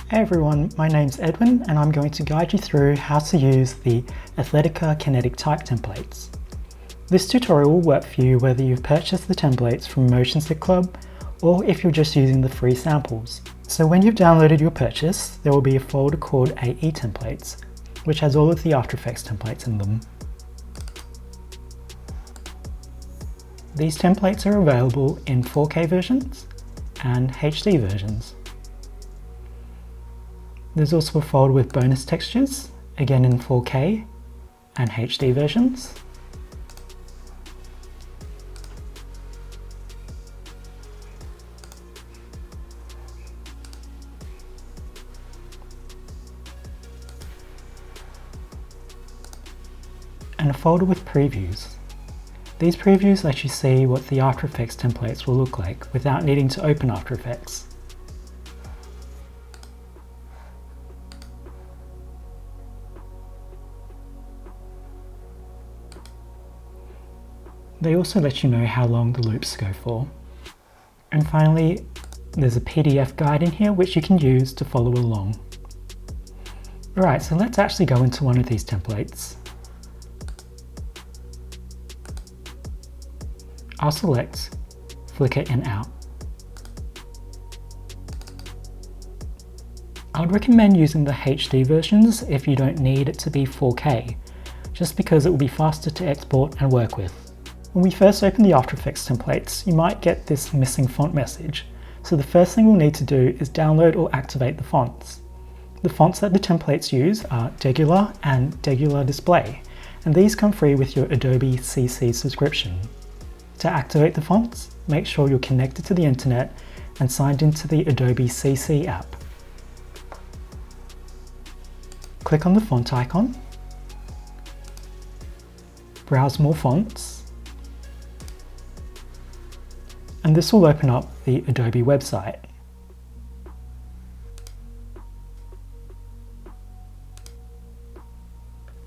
Hey everyone, my name's Edwin and I'm going to guide you through how to use the Athletica Kinetic Type templates. This tutorial will work for you whether you've purchased the templates from Motion Stick Club or if you're just using the free samples. So when you've downloaded your purchase, there will be a folder called AE Templates, which has all of the After Effects templates in them. These templates are available in 4K versions and HD versions. There's also a folder with bonus textures, again in 4K and HD versions. And a folder with previews. These previews let you see what the After Effects templates will look like without needing to open After Effects. They also let you know how long the loops go for. And finally, there's a PDF guide in here which you can use to follow along. Alright, so let's actually go into one of these templates. I'll select Flicker In Out. I would recommend using the HD versions if you don't need it to be 4K, just because it will be faster to export and work with. When we first open the After Effects templates, you might get this missing font message. So the first thing we'll need to do is download or activate the fonts. The fonts that the templates use are Degular and Degular Display, and these come free with your Adobe CC subscription. To activate the fonts, make sure you're connected to the internet and signed into the Adobe CC app. Click on the font icon, browse more fonts, and this will open up the Adobe website.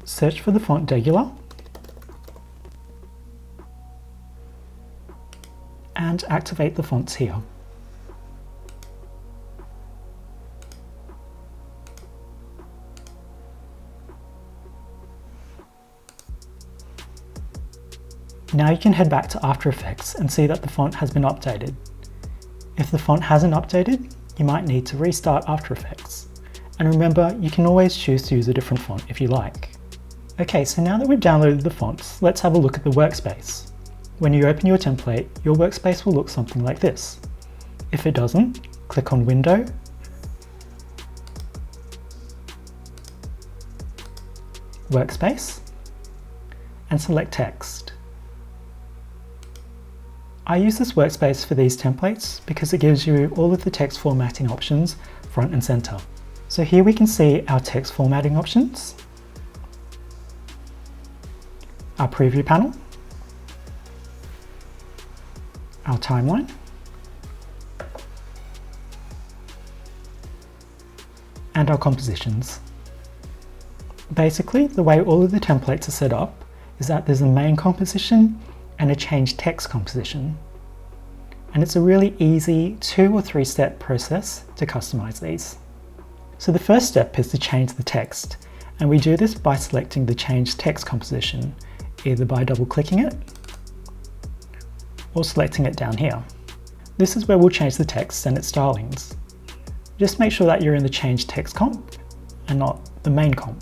Search for the font Degular and activate the fonts here. Now you can head back to After Effects and see that the font has been updated. If the font hasn't updated, you might need to restart After Effects. And remember, you can always choose to use a different font if you like. Okay, so now that we've downloaded the fonts, let's have a look at the workspace. When you open your template, your workspace will look something like this. If it doesn't, click on Window, Workspace, and select Text. I use this workspace for these templates because it gives you all of the text formatting options front and center. So here we can see our text formatting options, our preview panel, our timeline, and our compositions. Basically, the way all of the templates are set up is that there's a main composition and a change text composition. And it's a really easy 2 or 3 step process to customize these. So the first step is to change the text, and we do this by selecting the change text composition, either by double clicking it or selecting it down here. This is where we'll change the text and its stylings. Just make sure that you're in the change text comp and not the main comp.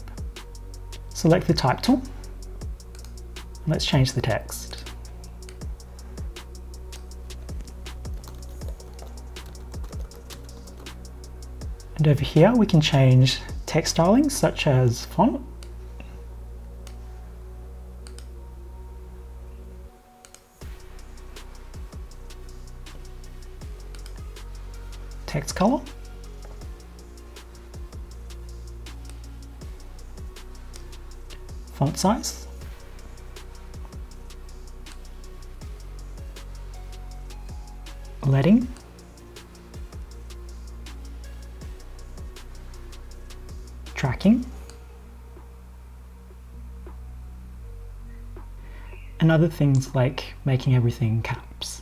Select the type tool, and let's change the text. And over here we can change text stylings such as font, text color, font size, leading, tracking, and other things like making everything caps.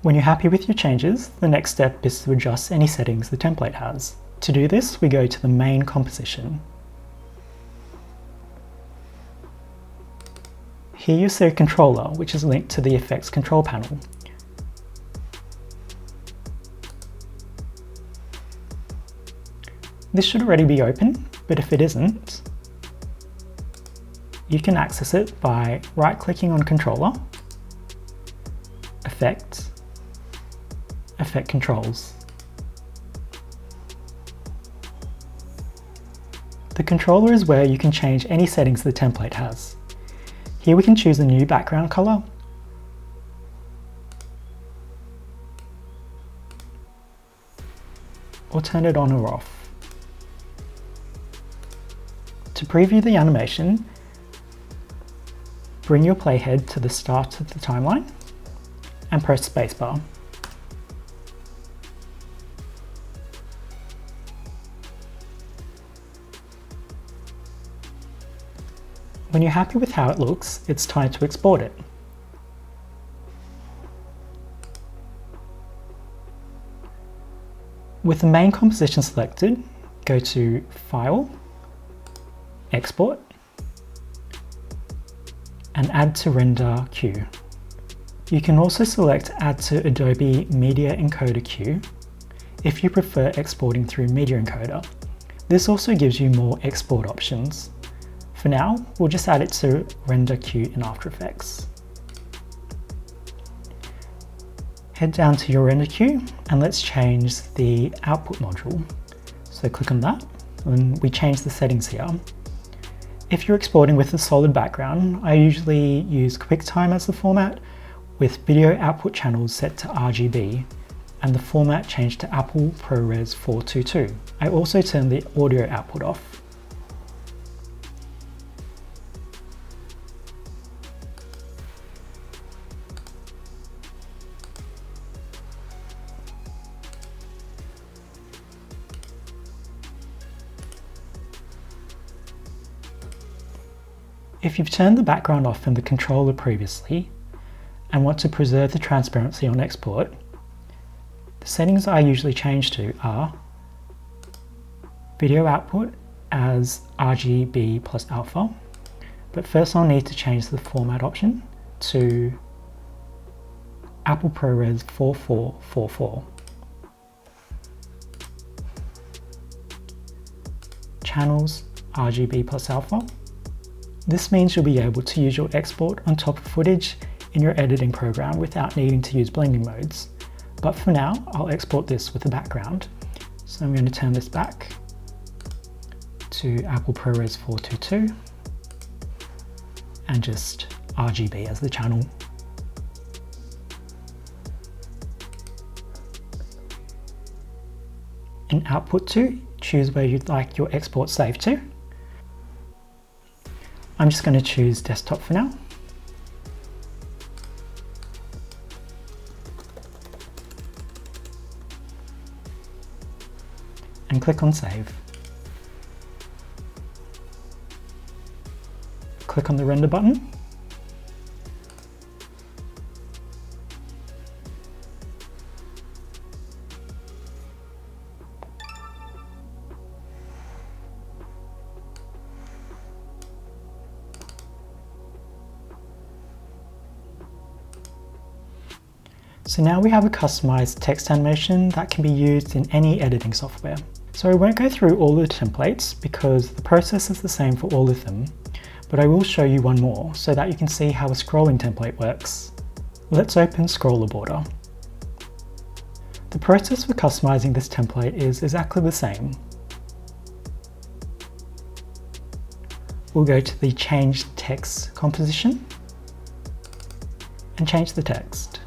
When you're happy with your changes, the next step is to adjust any settings the template has. To do this, we go to the main composition. Here you see a controller, which is linked to the effects control panel. This should already be open, but if it isn't, you can access it by right-clicking on Controller, Effects, Effect Controls. The controller is where you can change any settings the template has. Here we can choose a new background color, or turn it on or off. To preview the animation, bring your playhead to the start of the timeline and press spacebar. When you're happy with how it looks, it's time to export it. With the main composition selected, go to File, Export, and Add to Render Queue. You can also select Add to Adobe Media Encoder Queue if you prefer exporting through Media Encoder. This also gives you more export options. For now, we'll just add it to Render Queue in After Effects. Head down to your render queue and let's change the output module. So click on that and we change the settings here. If you're exporting with a solid background, I usually use QuickTime as the format with video output channels set to RGB and the format changed to Apple ProRes 422. I also turn the audio output off. If you've turned the background off in the controller previously and want to preserve the transparency on export, the settings I usually change to are video output as RGB plus alpha, but first I'll need to change the format option to Apple ProRes 4444. Channels RGB plus alpha. This means you'll be able to use your export on top of footage in your editing program without needing to use blending modes. But for now, I'll export this with a background. So I'm going to turn this back to Apple ProRes 422 and just RGB as the channel. In Output to, choose where you'd like your export saved to. I'm just going to choose desktop for now. And click on Save. Click on the render button. So now we have a customized text animation that can be used in any editing software. So I won't go through all the templates because the process is the same for all of them, but I will show you one more so that you can see how a scrolling template works. Let's open Scroller Border. The process for customizing this template is exactly the same. We'll go to the Change Text composition and change the text.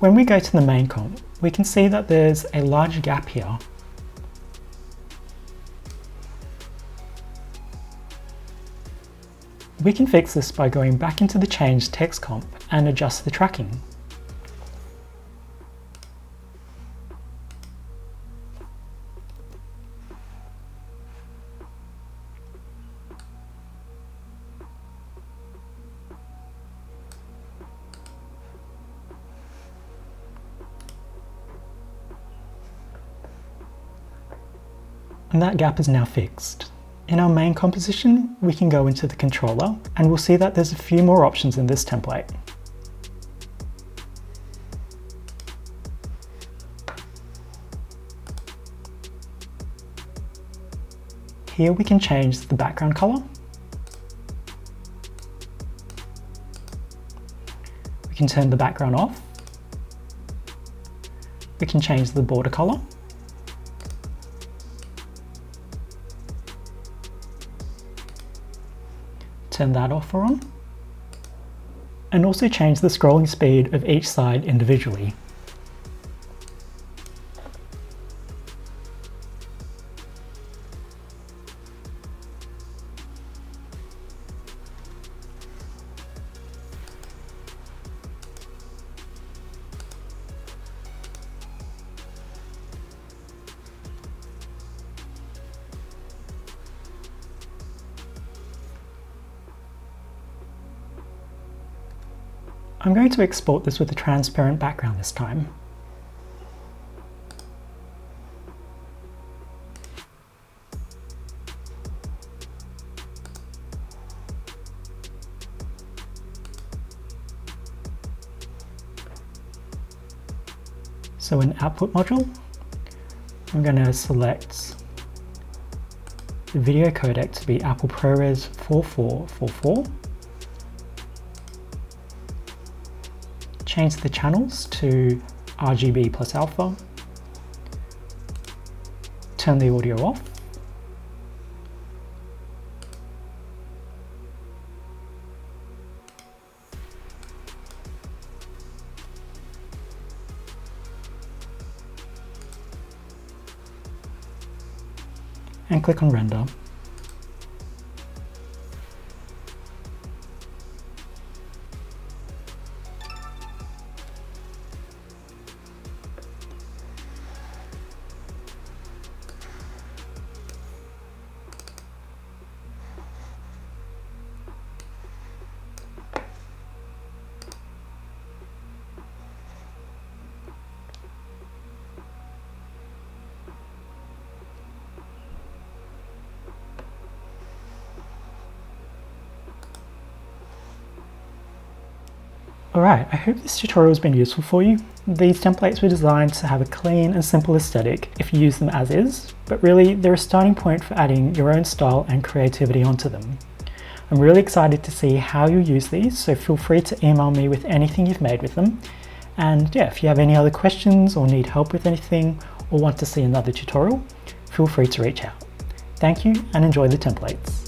When we go to the main comp, we can see that there's a large gap here. We can fix this by going back into the Change Text comp and adjust the tracking. And that gap is now fixed. In our main composition, we can go into the controller and we'll see that there's a few more options in this template. Here we can change the background color. We can turn the background off. We can change the border color. Turn that off or on. And also change the scrolling speed of each side individually. I'm going to export this with a transparent background this time. So in Output module, I'm going to select the video codec to be Apple ProRes 4444. Change the channels to RGB plus alpha. Turn the audio off. And click on Render. Alright, I hope this tutorial has been useful for you. These templates were designed to have a clean and simple aesthetic if you use them as is, but really they're a starting point for adding your own style and creativity onto them. I'm really excited to see how you use these, so feel free to email me with anything you've made with them. And yeah, if you have any other questions or need help with anything or want to see another tutorial, feel free to reach out. Thank you and enjoy the templates.